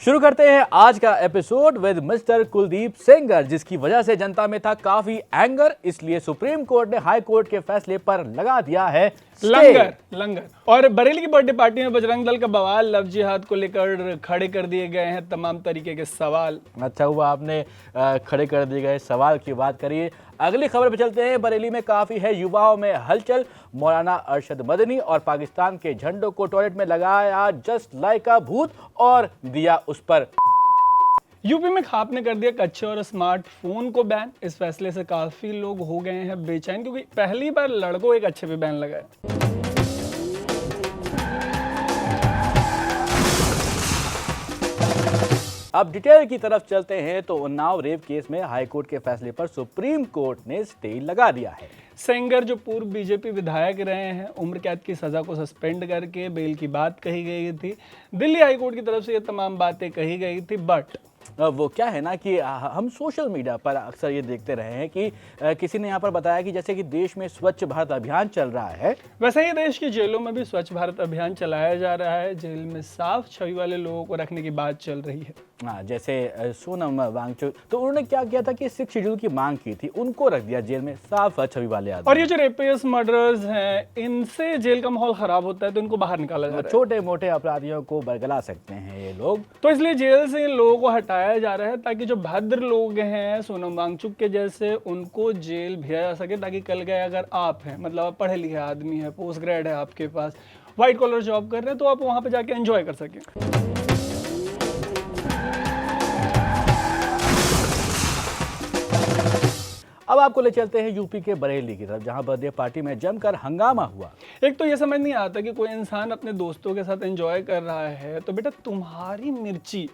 शुरू करते हैं आज का episode with mister Kuldeep Sengar, जिसकी वजह से जनता में था काफी एंगर। इसलिए सुप्रीम कोर्ट ने हाई कोर्ट के फैसले पर लगा दिया है लंगर। और बरेली की बर्थडे पार्टी में बजरंग दल का बवाल, लव जिहाद को लेकर खड़े कर दिए गए हैं तमाम तरीके के सवाल। अच्छा हुआ आपने खड़े कर दिए गए सवाल की बात करिए। अगली खबर पे चलते हैं। बरेली में काफी है युवाओं में हलचल। मौलाना अरशद मदनी और पाकिस्तान के झंडों को टॉयलेट में लगाया जस्ट लाइक अ भूत और दिया उस पर। यूपी में खाप ने कर दिया कच्चे और स्मार्टफोन को बैन। इस फैसले से काफी लोग हो गए हैं बेचैन, क्योंकि पहली बार लड़कों एक अच्छे पे बैन लगा है। अब डिटेल की तरफ चलते हैं तो उन्नाव रेप केस में हाई कोर्ट के फैसले पर सुप्रीम कोर्ट ने स्टे लगा दिया है। सेंगर जो पूर्व बीजेपी विधायक रहे हैं, उम्र कैद की सजा को सस्पेंड करके बेल की बात कही गई थी। दिल्ली हाई कोर्ट की तरफ से ये तमाम बातें कही गई थी, बट वो क्या है ना कि हम सोशल मीडिया पर अक्सर ये देखते रहे हैं कि किसी ने यहाँ पर बताया कि जैसे कि देश में स्वच्छ भारत अभियान चल रहा है, वैसे ही देश की जेलों में भी स्वच्छ भारत अभियान चलाया जा रहा है। जेल में साफ छवि वाले लोगों को रखने की बात चल रही है। हाँ, जैसे सोनम वांगचुक, तो उन्होंने क्या किया था कि 6 शेड्यूल की मांग की थी, उनको रख दिया जेल में साफ छवि वाले आदमी। और ये जो रेपिस्ट मर्डरर्स हैं, इनसे जेल का माहौल खराब होता है, तो इनको बाहर निकाला जा रहा है। छोटे मोटे अपराधियों को बरगला सकते हैं ये लोग, तो इसलिए जेल से इन लोगों को हटाया जा रहा है ताकि जो भद्र लोग हैं सोनम वांगचुक के जैसे, उनको जेल भेजा जा सके। ताकि कल गए अगर आप हैं, मतलब आप पढ़े लिखे आदमी है, पोस्ट ग्रेड है आपके पास, व्हाइट कॉलर जॉब कर रहे हैं, तो आप वहां पे जाके एंजॉय कर सकें। अब आपको ले चलते हैं यूपी के बरेली की तरफ, जहां बर्थडे पार्टी में जमकर हंगामा हुआ। एक तो ये समझ नहीं आता कि कोई इंसान अपने दोस्तों के साथ एंजॉय कर रहा है, तो बेटा तुम्हारी मिर्ची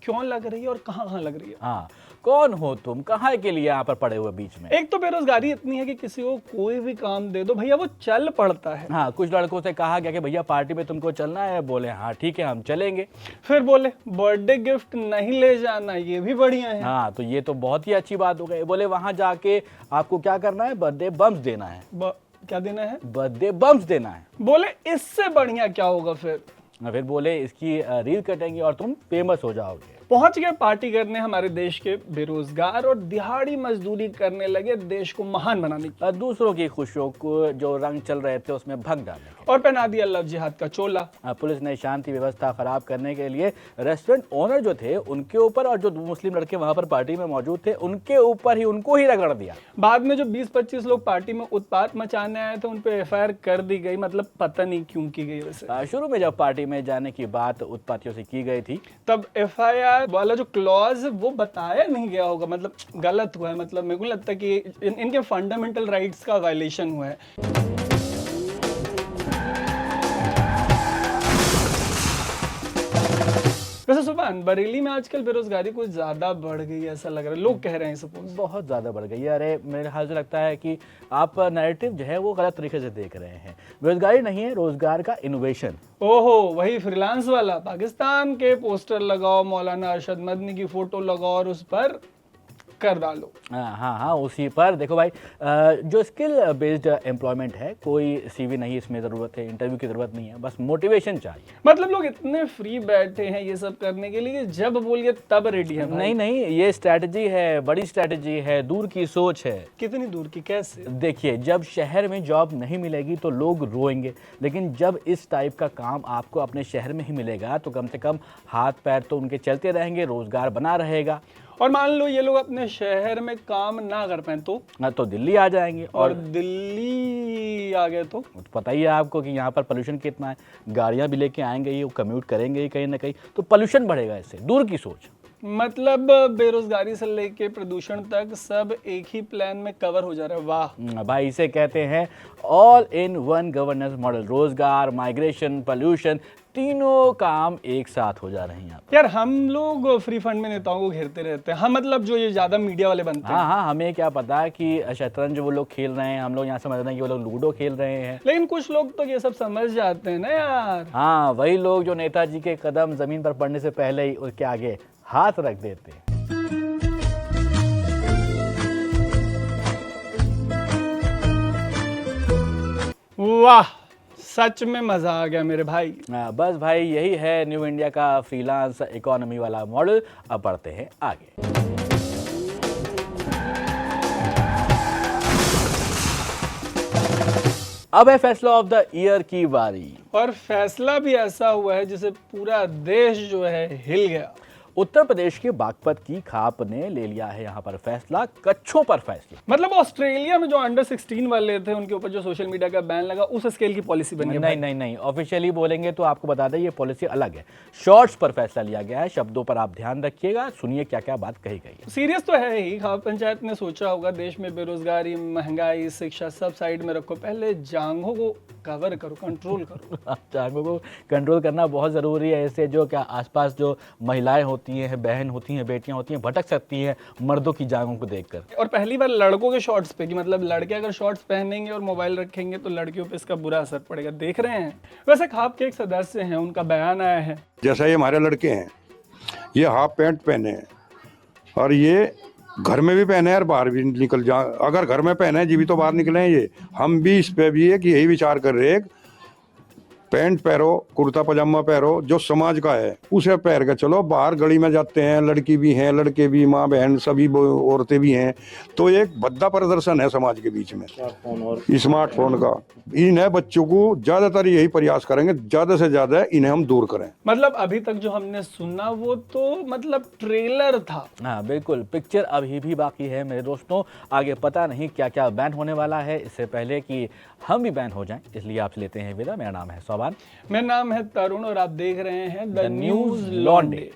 क्यों लग रही है और कहाँ लग रही है? हाँ, कौन हो तुम, कहाँ के लिए यहाँ पर पड़े हुए बीच में? एक तो बेरोजगारी इतनी है कि किसी को कोई भी काम दे दो भैया वो चल पड़ता है। हाँ, कुछ लड़कों से कहा गया कि भैया पार्टी में तुमको चलना है, बोले हाँ ठीक है हम चलेंगे। फिर बोले बर्थडे गिफ्ट नहीं ले जाना, ये भी बढ़िया है। हाँ, तो ये तो बहुत ही अच्छी बात हो गई। बोले वहां जाके आपको क्या करना है, बर्थडे बम्स देना है। क्या देना है? बर्थडे बम्स देना है। बोले इससे बढ़िया क्या होगा? फिर बोले इसकी रील कटेंगे और तुम फेमस हो जाओगे। पहुंच गए पार्टी करने हमारे देश के बेरोजगार और दिहाड़ी मजदूरी करने लगे देश को महान बनाने की। दूसरों की खुशियों को जो रंग चल रहे थे उसमें भंग डालने और पहना दिया लव जिहाद का चोला। पुलिस ने शांति व्यवस्था खराब करने के लिए रेस्टोरेंट ओनर जो थे उनके ऊपर और जो मुस्लिम लड़के वहां पर पार्टी में मौजूद थे उनके ऊपर ही उनको ही रगड़ दिया। बाद में जो 20-25 लोग पार्टी में उत्पात मचाने आए थे उन पे FIR कर दी गई, मतलब पता नहीं क्यों की गई। वैसे शुरू में जब पार्टी में जाने की बात उत्पातियों से की गई थी, तब FIR वाला जो क्लॉज वो बताया नहीं गया होगा, मतलब गलत हुआ है। मतलब मेरे को लगता है कि इनके फंडामेंटल राइट्स का वायलेशन हुआ है। वैसे सुभान, बरेली में आजकल बेरोजगारी कुछ ज्यादा बढ़ गई है ऐसा लग रहा है, लोग कह रहे हैं सपोज। बहुत ज्यादा बढ़ गई है। अरे मेरे ख्याल से लगता है कि आप नैरेटिव जो है वो गलत तरीके से देख रहे हैं। बेरोजगारी नहीं है, रोजगार का इनोवेशन। ओहो, वही फ्रीलांस वाला। पाकिस्तान के पोस्टर लगाओ, मौलाना अरशद मदनी की फोटो लगाओ और उस पर कर डालो। हाँ, उसी पर देखो भाई, जो स्किल बेस्ड एम्प्लॉयमेंट है, कोई CV नहीं इसमें ज़रूरत है, इंटरव्यू की ज़रूरत नहीं है, बस मोटिवेशन चाहिए। मतलब लोग इतने फ्री बैठे हैं ये सब करने के लिए, जब बोलिए तब रेडी है भाई। नहीं, ये स्ट्रैटेजी है, बड़ी स्ट्रैटेजी है, दूर की सोच है। कितनी दूर की? कैसे? देखिए, जब शहर में जॉब नहीं मिलेगी तो लोग रोएंगे, लेकिन जब इस टाइप का काम आपको अपने शहर में ही मिलेगा तो कम से कम हाथ पैर तो उनके चलते रहेंगे, रोजगार बना रहेगा। और मान लो ये लोग अपने शहर में काम ना कर पाए तो दिल्ली आ जाएंगे, और दिल्ली आ गए तो पता ही है आपको कि यहाँ पर पोल्यूशन कितना है। गाड़ियाँ भी लेके आएंगे ही, वो कम्यूट करेंगे ही कहीं ना कहीं, तो पोल्यूशन बढ़ेगा। इससे दूर की सोच। मतलब बेरोजगारी से लेके प्रदूषण तक सब एक ही प्लान में कवर हो जा रहा है। वाह भाई, इसे कहते हैं all in one governance model. रोजगार, माइग्रेशन, पोल्यूशन, तीनों काम एक साथ हो जा रहे हैं। यार हम लोग फ्री फंड में नेताओं को घेरते रहते हैं। हाँ, मतलब जो ये ज्यादा मीडिया वाले बनते हैं। हाँ, हमें क्या पता कि शतरंज वो लोग खेल रहे हैं, हम लोग यहाँ समझ रहे हैं कि वो लोग लूडो खेल रहे हैं। लेकिन कुछ लोग तो ये सब समझ जाते हैं ना यार। हाँ, वही लोग जो नेताजी के कदम जमीन पर पड़ने से पहले ही उसके आगे हाथ रख देते हैं। वाह, सच में मजा आ गया मेरे भाई। बस भाई यही है न्यू इंडिया का फ्रीलांस इकोनॉमी वाला मॉडल। अब बढ़ते हैं आगे। अब है फैसला ऑफ द ईयर की बारी, और फैसला भी ऐसा हुआ है जिसे पूरा देश जो है हिल गया। उत्तर प्रदेश के बागपत की खाप ने ले लिया है यहाँ पर फैसला, कच्छों पर फैसला। मतलब ऑस्ट्रेलिया में जो अंडर 16 वाले थे उनके ऊपर जो सोशल मीडिया का बैन लगा, उस स्केल की पॉलिसी बनी है। नहीं, ऑफिशियली बोलेंगे तो आपको बता दें ये पॉलिसी अलग है। शॉर्ट्स पर फैसला लिया गया है, शब्दों पर आप ध्यान रखिएगा, सुनिए क्या क्या बात कही गई है। सीरियस तो है ही। खाप पंचायत ने सोचा होगा देश में बेरोजगारी, महंगाई, शिक्षा सब साइड में रखो, पहले जांघों को कवर करो, कंट्रोल करो। जांघों को कंट्रोल करना बहुत ज़रूरी है। इससे जो क्या आसपास जो महिलाएं होती हैं, बहन होती हैं, बेटियां होती हैं, भटक सकती हैं मर्दों की जांघों को देखकर। और पहली बार लड़कों के शॉर्ट्स पे, कि मतलब लड़के अगर शॉर्ट्स पहनेंगे और मोबाइल रखेंगे तो लड़कियों पे इसका बुरा असर पड़ेगा। देख रहे हैं। वैसे खाप के एक सदस्य हैं, उनका बयान आया है। जैसा ये हमारे लड़के हैं, ये हाफ पैंट पहने हैं और ये घर में भी पहने हैं और बाहर भी निकल जा, अगर घर में पहने हैं जी भी तो बाहर निकले हैं। ये हम भी इस पे भी है कि यही विचार कर रहे हैं, पैंट पहनो, कुर्ता पजामा पहनो, जो समाज का है उसे पहन के चलो। बाहर गली में जाते हैं, लड़की भी हैं, लड़के भी, माँ बहन सभी औरतें भी हैं, तो एक भद्दा प्रदर्शन है समाज के बीच में स्मार्टफोन का। इन्हें बच्चों को ज्यादातर यही प्रयास करेंगे, ज्यादा से ज्यादा इन्हें हम दूर करें। मतलब अभी तक जो हमने सुना वो तो मतलब ट्रेलर था। हाँ बिल्कुल, पिक्चर अभी भी बाकी है मेरे दोस्तों। आगे पता नहीं क्या क्या बैन होने वाला है, इससे पहले कि हम भी बैन हो जाएं, इसलिए आपसे लेते हैं विदा। मेरा नाम है सोबान, मेरा नाम है तरुण और आप देख रहे हैं द न्यूज़ लॉन्डे।